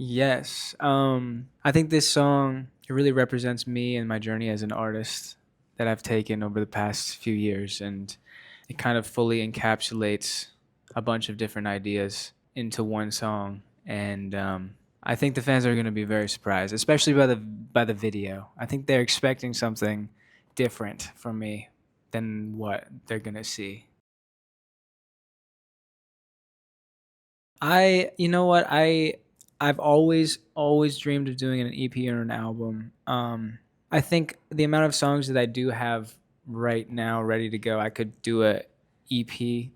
Yes. I think this song it really represents me and my journey as an artist that I've taken over the past few years, and it kind of fully encapsulates a bunch of different ideas into one song. And I think the fans are going to be very surprised, especially by the video. I think they're expecting something different from me than what they're going to see. You know what, I've always dreamed of doing an EP or an album. I think the amount of songs that I do have right now ready to go, I could do a EP.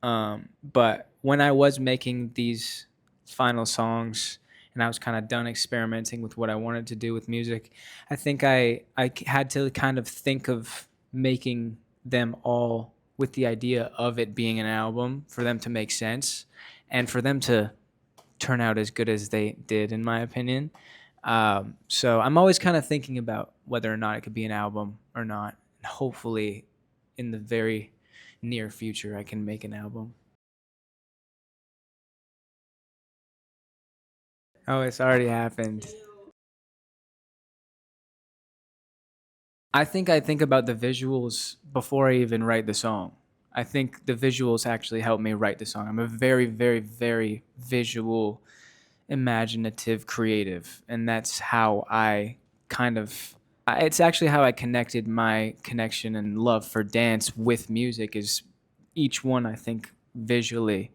But when I was making these final songs and I was kind of done experimenting with what I wanted to do with music, I think I had to kind of think of making them all with the idea of it being an album for them to make sense and for them to turn out as good as they did, in my opinion. So I'm always kind of thinking about whether or not it could be an album or not. Hopefully, in the very near future, I can make an album. Oh, it's already happened. I think about the visuals before I even write the song. I think the visuals actually help me write the song. I'm a very, very, very visual, imaginative creative, and that's how I kind of. It's actually how I connected my connection and love for dance with music. Is each one I think visually,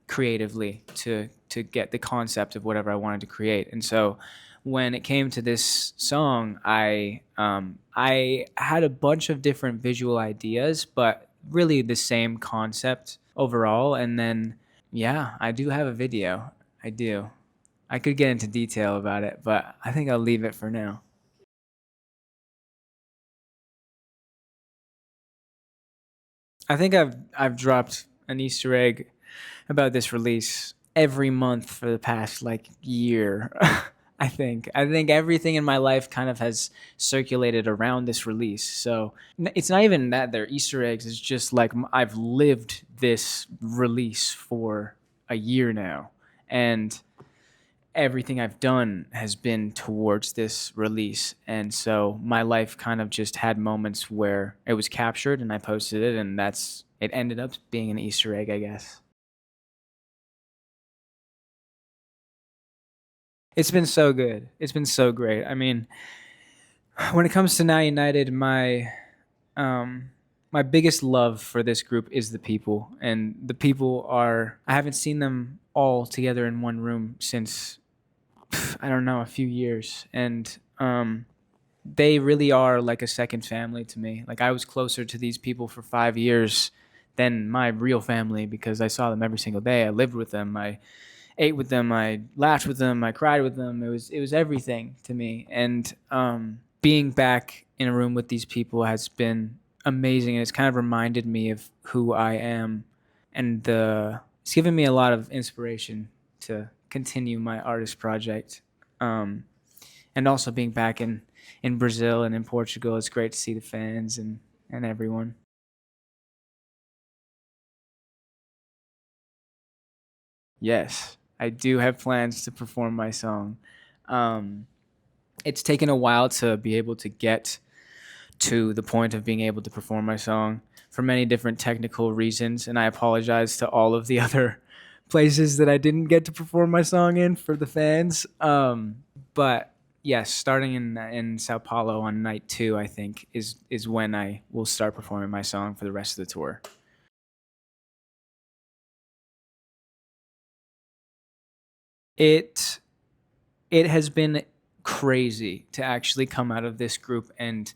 creatively to get the concept of whatever I wanted to create. And so when it came to this song, I had a bunch of different visual ideas, but really the same concept overall. And then yeah, I do have a video. I do. I could get into detail about it, but I think I'll leave it for now. I think I've dropped an Easter egg about this release every month for the past like year. I think everything in my life kind of has circulated around this release. So it's not even that they're Easter eggs. It's just like I've lived this release for a year now, and everything I've done has been towards this release. And so my life kind of just had moments where it was captured and I posted it, and that's it ended up being an Easter egg, I guess. It's been so good. It's been so great. I mean, when it comes to Now United, um my biggest love for this group is the people, and the people are I haven't seen them all together in one room since I don't know, a few years, and they really are like a second family to me. Like I was closer to these people for 5 years than my real family because I saw them every single day. I lived with them. I ate with them. I laughed with them. I cried with them. It was everything to me. And being back in a room with these people has been amazing, and it's kind of reminded me of who I am, and it's given me a lot of inspiration to continue my artist project. Um, and also being back in Brazil and in Portugal, it's great to see the fans and everyone. Yes, I do have plans to perform my song. Um, it's taken a while to be able to get to the point of being able to perform my song for many different technical reasons, and I apologize to all of the other places that I didn't get to perform my song in for the fans. But yes, starting in Sao Paulo on night 2, I think is when I will start performing my song for the rest of the tour. It it has been crazy to actually come out of this group and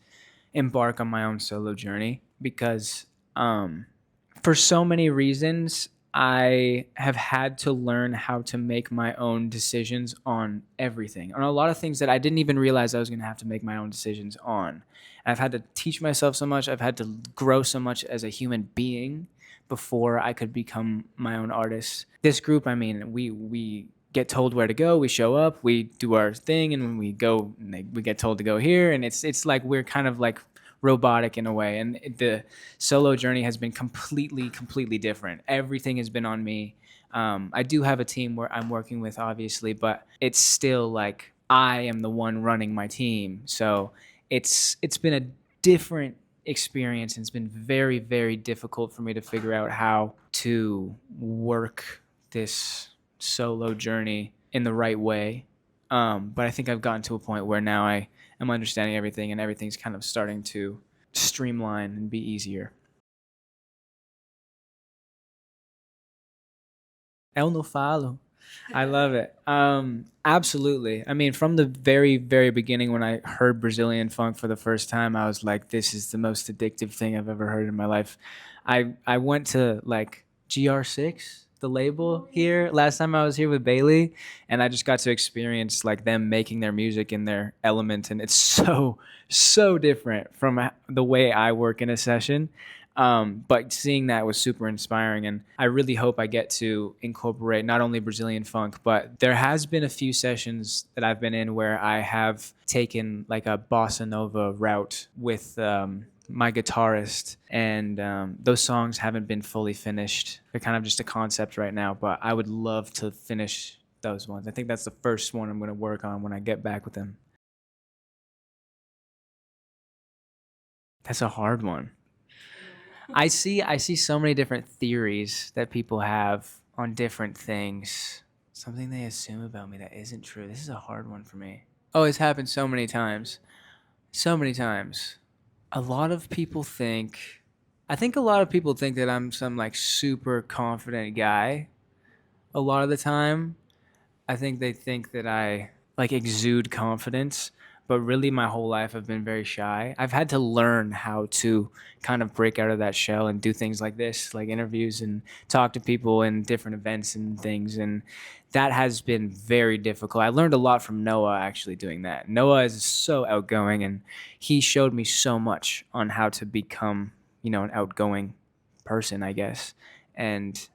embark on my own solo journey because for so many reasons I have had to learn how to make my own decisions on everything, on a lot of things that I didn't even realize I was going to have to make my own decisions on. I've had to teach myself so much. I've had to grow so much as a human being before I could become my own artist. This group, I mean, we get told where to go, we show up, we do our thing, and when we go, we get told to go here, and it's like we're kind of like robotic in a way. And the solo journey has been completely different. Everything has been on me. I do have a team where I'm working with, obviously, but it's still like I am the one running my team. So it's been a different experience, and it's been very difficult for me to figure out how to work this solo journey in the right way. But I think I've gotten to a point where now I am understanding everything, and everything's kind of starting to streamline and be easier. Eu não falo. I love it. Absolutely. I mean, from the very beginning, when I heard Brazilian funk for the first time, I was like, "This is the most addictive thing I've ever heard in my life." I went to like GR6, the label here, last time I was here with Bailey, and I just got to experience like them making their music in their element, and it's so different from the way I work in a session. But seeing that was super inspiring, and I really hope I get to incorporate not only Brazilian funk, but there has been a few sessions that I've been in where I have taken like a bossa nova route with my guitarist, and those songs haven't been fully finished. They're kind of just a concept right now, but I would love to finish those ones. I think that's the first one I'm going to work on when I get back with him. That's a hard one. I see so many different theories that people have on different things. Something they assume about me that isn't true. This is a hard one for me. Oh, it's happened so many times. So many times. A lot of people think I think a lot of people think that I'm some like super confident guy a lot of the time. I think they think that I like exude confidence, but really my whole life I've been very shy. I've had to learn how to kind of break out of that shell and do things like this, like interviews and talk to people in different events and things. And that has been very difficult. I learned a lot from Noah actually doing that. Noah is so outgoing, and he showed me so much on how to become, an outgoing person, I guess. And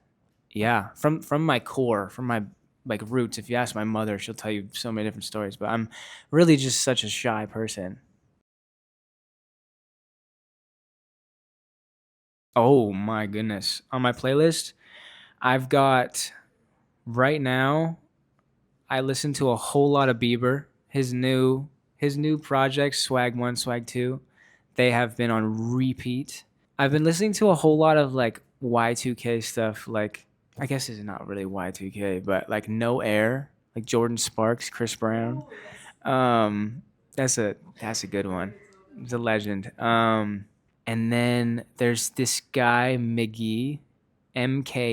yeah, from my core, from my like roots. If you ask my mother, she'll tell you so many different stories. But I'm really just such a shy person. Oh my goodness! On my playlist, I've got right now. I listen to a whole lot of Bieber. His new projects, Swag One, Swag Two, they have been on repeat. I've been listening to a whole lot of like Y2K stuff. Like I guess it's not really Y2K, but like No Air, like Jordan Sparks, Chris Brown. Um, that's a good one. He's a legend. And then there's this guy McGee, MK.GEE.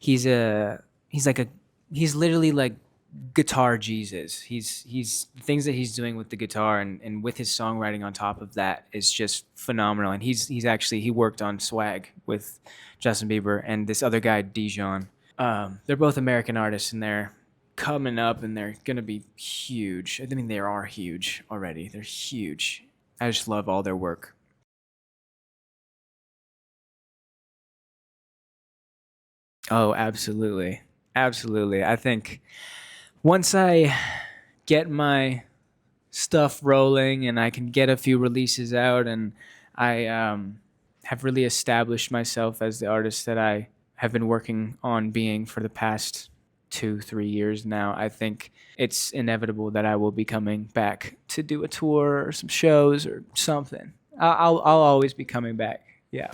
He's a he's like a he's literally like guitar Jesus. He's things that he's doing with the guitar, and with his songwriting on top of that is just phenomenal. And he's actually he worked on Swag with Justin Bieber and this other guy Dijon. They're both American artists, and they're coming up, and they're gonna be huge. I mean, they are huge already. They're huge. I just love all their work. Oh, absolutely, absolutely. I think once I get my stuff rolling and I can get a few releases out, and I have really established myself as the artist that I have been working on being for the past 2, 3 years now, I think it's inevitable that I will be coming back to do a tour or some shows or something. I'll always be coming back. Yeah.